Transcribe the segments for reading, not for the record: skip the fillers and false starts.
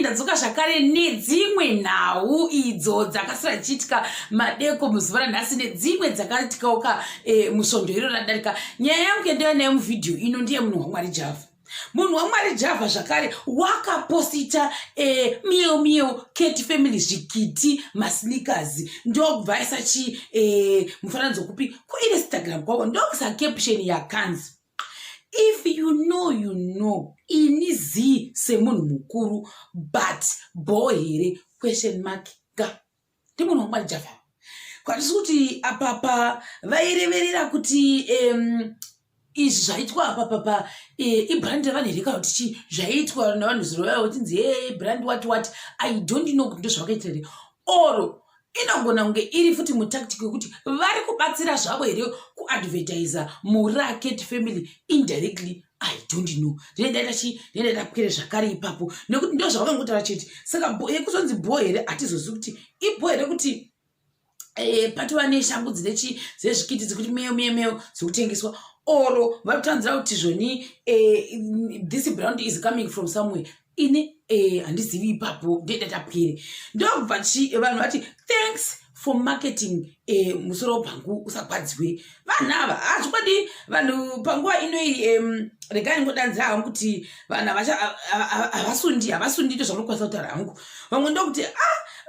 ndadzoka zvakare nedzimwe nhau idzo dzakasira chiitika madeko muzuva ranhasi nedzimwe dzakaitikawoka musvondo iro radarika. Nyaya yangu yandeva nayo muvhidhiyo ino ndiye munhu waMwari Javha. Munhu waMwari Javha zvakare wakaposita miyo Kate family zvikiti masneakers ndokubva aisa mufananidzo kupi kuInstagram kwavo ndokuisa caption yakanzi if you know you know ini zi semunhu mukuru but bo here question mark ga ndimunhu waMwari Javha. Kwatisi kuti apapa vaireverera kuti izvi zvaitwa apapa ibrand yavanhu here kana kuti zvaitwa navanhu zuro yavo tinzi brand what I don't know kuti ndozvakaitira here oro inogona kunge iri futi mutactic yekuti vari kubatsira zvavo here kuadvertisa mura Kate family indirectly. I don't know. Ndenda kwire zvakare ipapo nekuti ndo zvavangotara chete. Saka yekuzonzi bo here atizozivi kuti ibo here kuti patova neshangu dzezvikiti dzekuti meyo dzekutengeswa oro vakutanzira kuti zvoni this brand is coming from somewhere. Ini handizivi ipapo ndetapwire ndobva vanhu vati thanks for marketing musoro pangu usagwadziwe vanhu ava hazvikwadi vanhu panguva inoyi regai ngodanzira hangu kuti vanhu havasundi ito zvamunokwanisa kutaura hangu vamwe ndokuti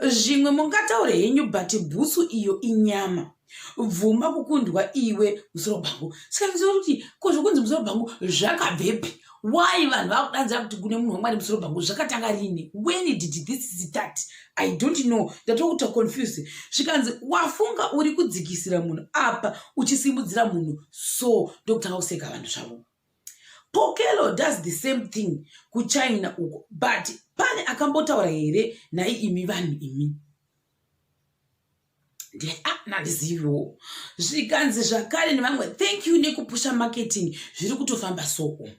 zvimwe mungataure henyu but bhusu iyo inyama bvuma kukundwa iwe musoro pangu. Saka kuti kozvokunzi musoro pangu zvakabvepi? Why vanhu vakudanzira kuti kune munhu waMwari musoro pangu zvakatanga rini? When did this start? I don't know. Ndatokuta confused. Zvikanzi wafunga uri kudzikisira munhu apa uchisimudzira munhu so ndokutanga kuseka vanhu zvavo. Pokelo does the same thing kuChina uko but pane akambotaura here nai imi vanhu imi nandizivo zvikanzi zvakare nevamwe thank you nekupusha marketing zviri kutofamba soko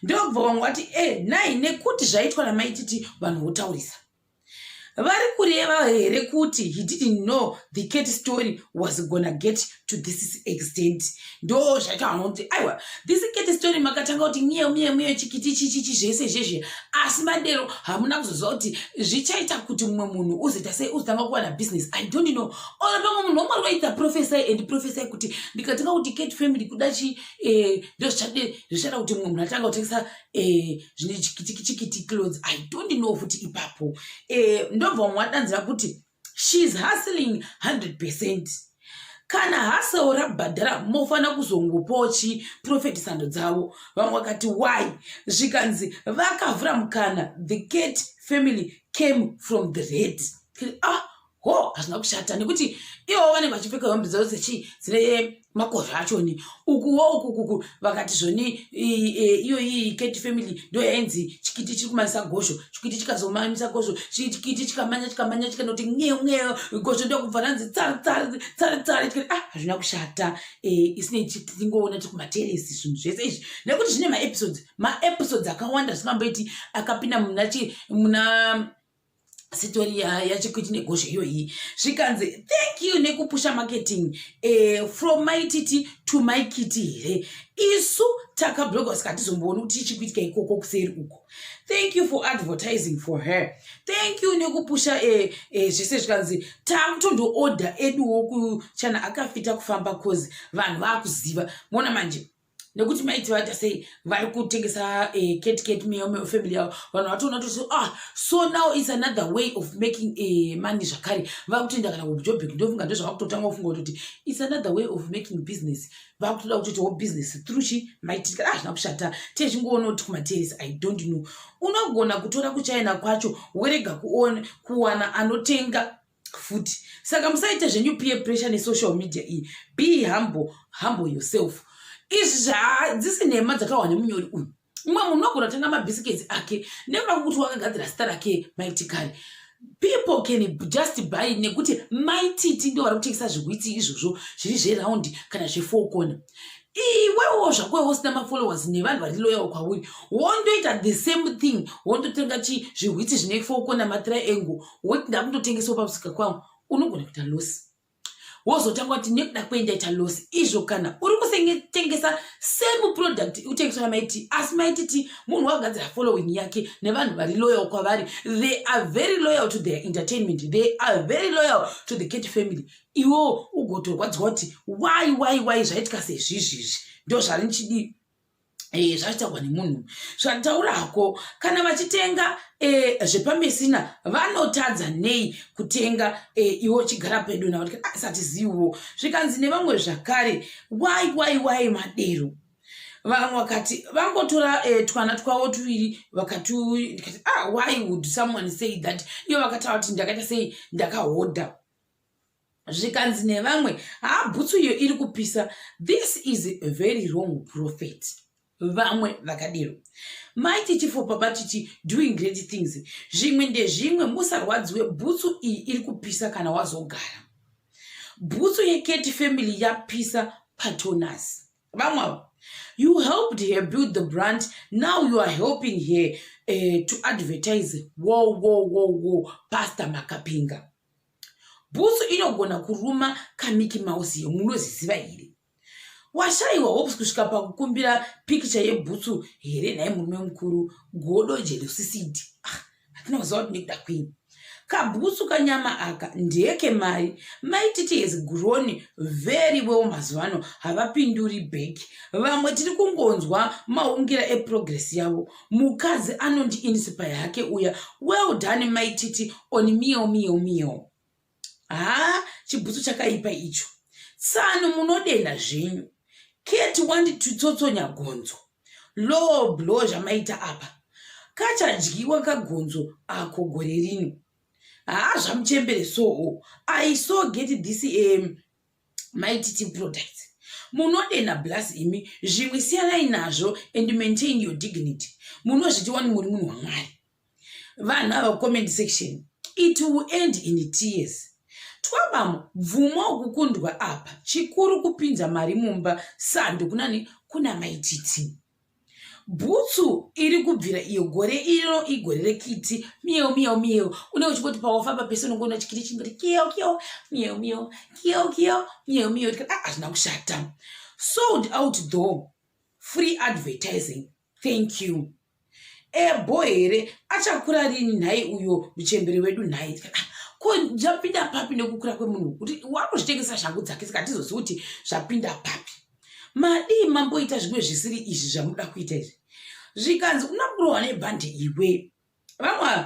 ndobva vamwe vati nai nekuti zvaitwa namaititi vanhu votaurisa vari kureva here kuti he didn't know the Kate story was gonna get to this extent. Ndo zvaita vanhu kuti aiwa this Kate story makatanga kuti miyo chikiti chichi zvese izvezvi asi madero hamuna kuzoziva kuti zvichaita kuti mumwe munhu uzoita sei uzotanga kuwana business. I don't know. Ora pamwe munhu waMwari waita prophesy kuti ndikatanga kuti Kate family kudachi ndo zvichada kuti mumwe munhu atanga kutengesa zvine chikiti clothes. I don't know futi ipapo ndobva mwadanzira kuti she's hustling 100%. Kana hustle rabhadhara mofana kuzongopochi profit sando dzavo. Vamwe vakati why? Zvikanzi vakavhura mukana the Kate family came from the red. Hazvina kushata nekuti ivo vanenge vachipfeka hembe dzavo dzine makovha achoni ukuwo vakati zvoni iyo Kate family ndo yainzi chikiti chiri kumanisa gosho chikiti chikazomamisa gosho chikiti chikamanya chikanoti ngeyo gosho ndokubva ranzi tsari hazvina kushata isinei tingoona tiri kumateresi zvinhu zvese izvi nekuti zvine maepisodes akawanda zvingamboiti akapinda muna sitori yachikiti negosho iyoyi zvikanzi thank you nekupusha marketing from my titi to my kitty here isu takabloga sikatizomboona kuti ichikuitika ikoko kuseri uko. Thank you for advertising for her. Thank you nekupusha zvese zvikanzi takutondo-order eduwo kuchana akafita kufamba cause vanhu vakuziva mona manje nekuti maiti vaita sei vari kutengesa Kate miyo family yavo vanhu vatoona kuti so now it's another way of making money zvakare vakutoenda kana kuJoburg ndofunga ndozvavakutotanga kufunga kuti it's another way of making business vakutoda kutoitawo business through maiti hazvina kushata techingoona kuti kumateresi I don't know. Unogona kutora kuChina kwacho werega kuwana anotenga futi. Saka musaita zvenyu peer pressure nesocial media iyi. Be humble yourself. Izvi dzisine nhema dzakawanya munyori uyu mumwe munhu unogona kutenga mabhisiketi ake nekuda kuti wakagadzira zita rake maitikari. People can just buy nekuti maititi ndio vari kutengesa zvigwitsi izvozvo zviri zveraundi kana zve4 kona. Iwewo zvako usina mafollowers nevanhu vari loyal kwauri wondoita the same thing wondotenga zvigwitsi zvine 4 kona matriangle woti ndakundotengesawo pamusika kwangu unogona kuita loss. wozotanga kuti nekuda kuendaita loss. Izvo kana uri kutengesa same product utengeswa namaititi asi maititi munhu wagadzira following yake nevanhu vari loyal kwavari. They are very loyal to their entertainment, they are very loyal to the Cat family. Iwo ugotorwadzwa kuti why zvaitika sezvizvizvi. Ndo zvari nichidi zvachitagwa nemunhu. Zvataurako kana vachitenga zvepamesina vanotadza nei kutenga iwo chigara pedu na kuti asatiziwo. Zvikanzi nevamwe zvakare why madero. Vamwe vakati vangotora twana twavo tuviri vakati why would someone say that? Iyo vakataura kuti ndakaita sei ndakahodha. Zvikanzi nevamwe bhutsu iyo iri kupisa. This is a very wrong prophet. Vamwe vakadero maiti chifopa batichi doing great things. Zvimwe ndezvimwe musarwadziwe bhutsu iyi iri kupisa kana wazogara. Bhutsu yeCat family yapisa patonus. Vamwe you helped her build the brand, now you are helping her to advertise. Whoa, Pastor Makapinga. Bhutsu inogona kuruma kaMickey Mouse munozviziva here. Washaiwa hopes kusvika pakukumbira picture yebhutsu here naye murume mukuru godo jelusisidi. Hatina kuziva kuti nekuda kwini. Kabhutsu kanyama aka ndeke mari. Maititi has grown very well mazuvano, havapinduri back. Vamwe tiri kungonzwa maungira eprogress yavo. Mukadzi anondi inspire yake uya. Well done maititi on mio. Chibhutsu chakaipa icho. Tsano munodenda zvenyu. Cat wanted to tsotsonya gonzo. Low blow zvamaita apa. Kachadyiwa kagonzo ako gore rino. Zvamuchembere so. I so get this mighty product. Munodenda bless imi. Zvimwe siyanai nazvo and maintain your dignity. Munozvitiwani muri munhu waMwari. Vanhu ava comment section. It will end in tears. Twabamo bvumo kukundwa apa chikuru kupinza mari mumba sando kuna maititi. Bhutsu iri kubvira iyo gore iro igore rekiti mio. Une uchiboti pawafamba pese unongona chikiri chingoti kio mio. Hazvina kushata. Sold out though. Free advertising. Thank you. Boy here achakura rini nhai uyo muchemberi wedu nhai. Zvapinda papi nekukura kwemunhu kuti wakuzvitengesa shangu dzake saka tizoziva kuti zvapinda papi. Madii mamboita zvimwe zvisiri izvi zvamuda kuita izvi. Zvikanzi unakurohwa nebhande iwe. Vamwe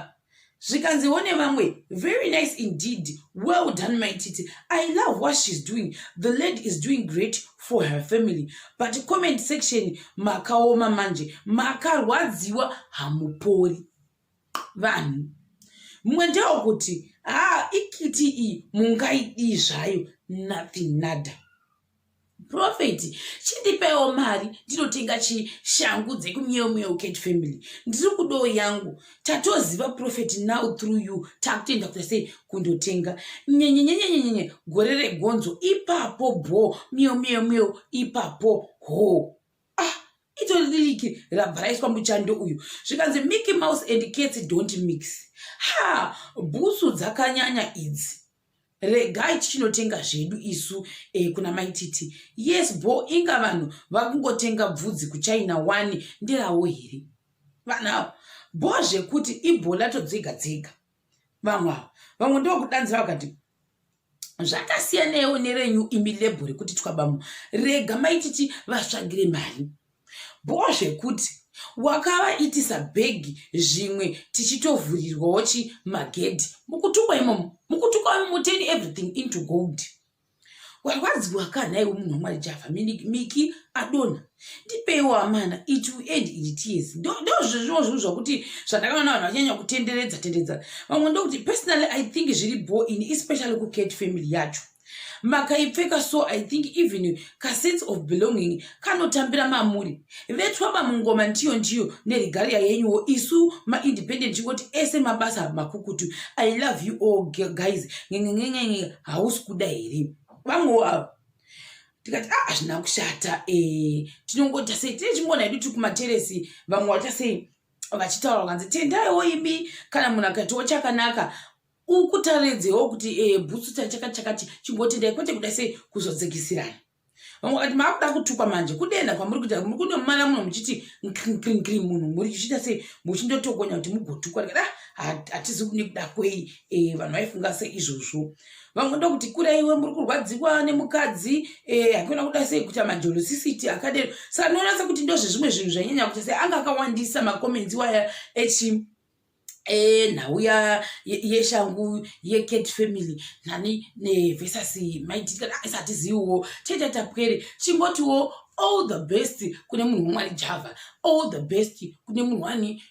zvikanzi one vamwe very nice indeed. Well done maititi. I love what she's doing. The lady is doing great for her family. But comment section makaoma manje. Makarwadziwa hamupori. Vanhu mwendewo kuti ikiti iyi mungaidi zvayo nothing nada. Prophet chindipewo mari ndinotenga shangu dzekumio Cat family. Ndiri kudo yangu tatoziva prophet now through you takutenda kuti sei kundotenga nyenyenyenyenyenye gore regonzo ipapo bo mio ipapo ho. Itoliliki rabva raiswa muchando uyu. Zvikanzi Mickey Mouse and Cats don't mix. Bhutsu dzakanyanya idzi. Regai tichinotenga zvedu isu kuna maititi. Yes bo inga vanhu vakungotenga bvudzi kuChina 1 ndirawo here. Vanhu bo zvekuti ibholato dzega. Vamwe ndokudanzira vakati zvakasiyanewo nerenyu imi lebhuri kuti twabamo. Rega maititi vatsvagire mari. Bo zvekuti wakavaitisa bhegi zvimwe tichitovhurirwawo magedhi mukutukwa imomo turn everything into gold. Warwadziwa kanhaiwo munhu waMwari Jaffa Miki Adona ndipewo amana it will end in tears. Ndozvozvo zvakuti zvandakaona vanhu vachanyanya kutenderedza. Vamwe ndokuti personally I think zviri bo in especially kuCat family yacho. Makaipfeka so I think even ka sense of belonging kanotambira mamuri. Vetwaba mungoma ndiyo nerigariya yenyuwo isu ma-independent chingoti ese mabasa makukutu. I love you all guys. Hausi kuda here. Vamwe wavo tikati hazvina kushata. Tinongota sei tichimona hedu tiri kumateresi vamwe vachita sei vachitaura vakanzi tendaiwo imi kana munhu akatiwo chakanaka ukutaredzewo kuti bhutsu chakati chingotendai kwete kudai sei kuzodzekisirana. Vamwe vakati makuda kutukwa manje kudenda kwamuri kuita muri kunomara muno muchiti nkiri munhu muri kuchita sei muchindotokonya kuti mugotukwa hatizi nekuda kwei vanhu vaifunga seizvozvo. Vamwe ndokuti kuraiwe muri kurwadziwa nemukadzi hakuna kuda sei kuita majolisisiti akadero. Saka ndinoona sekuti ndozvezvimwe zvinhu zvanyanya kuita sei anga akawandisa makomenzi waya nhau yeshangu yeCat Family nani versus Mighty isatiziwo tete tapwere chingotiwo all the best kune munhu wamwari Java, all the best kune munhu wani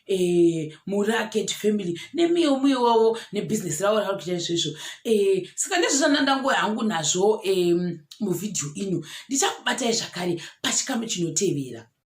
Cat Family nemiwo nebusiness rawo rari kuita izvozvo. Saka ndezvezvandango hangu nazvo muvhidhiyo ino. Ndichakubatai zvakare pachikamu chinotevera.